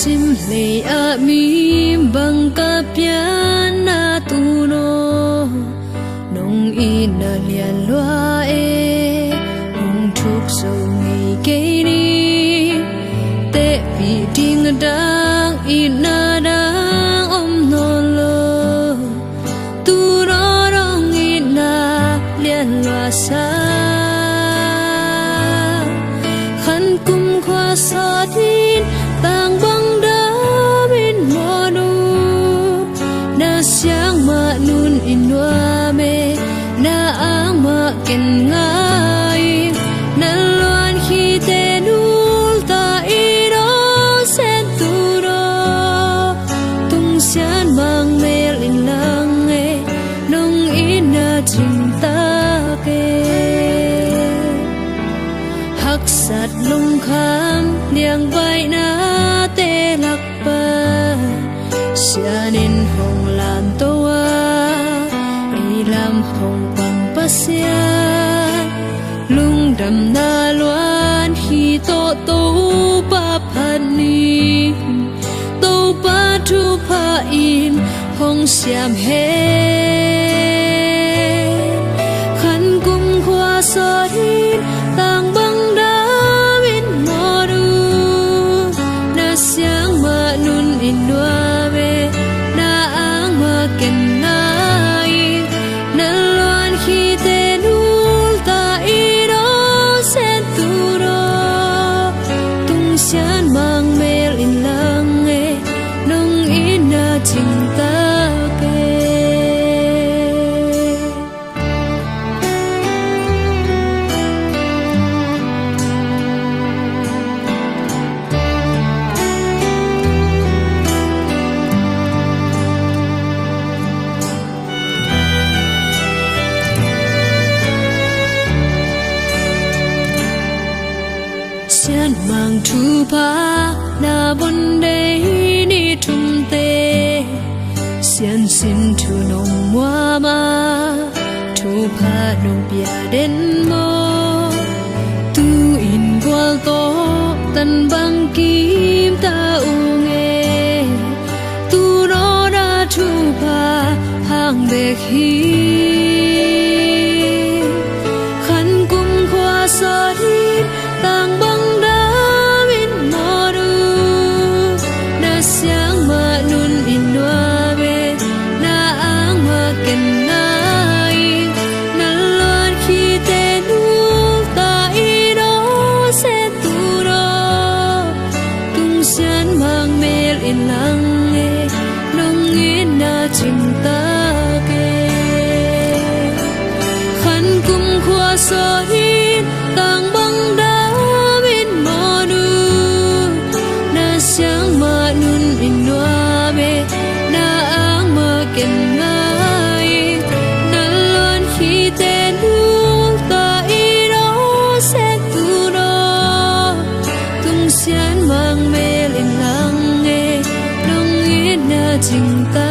sim le a mi bang ka piana tu no nong ina lian loa e hong thuk so ngi ke ni te pi ding dang ina dang no lo tu ro rong ina lian loa sa khăn kum khoa sa tin tang bang da min mo nu na siang ma nun in wa me na ang ma ken ngai na loan khi te nul ta i do sen tu ro tung sian mang mel in lang e nong in na jing ta ke hak sat lung kham liang vai na te lak pa sianin hong lam toa i lam hong pang pasya lung dam na luan hi to to pa phan ni to pa thu pa in hong siam he khăn kum khoa so hin tang bang da min mo du na siang ma nun in wa ve na ang ma ken nai na loan khi te nul ta i do sen tu ro tung sian mang mel in lang e nong in na ching ta ke sian mang thu pa na bon dei ni thum te sian sin thu nong wa ma thu pa nong pia den mo tu in gwal to tan bang kim ta u nge tu ro da thu pa hang be hi khăn kum khoa sa hin tang bang da min mo du na siang ma nun in wa ve na ang ma ken nai na loan khi te nu ta i do se tu ro tung sian mang mel in lang e nong in na ching ta ke khăn kum khoa so hin tang bang da min mo du na siang ma nun in wa ve na ang ma ken ngai na loan khi te nu ta i do se tu ro tung sian mang mel in lang e nong in na ching ta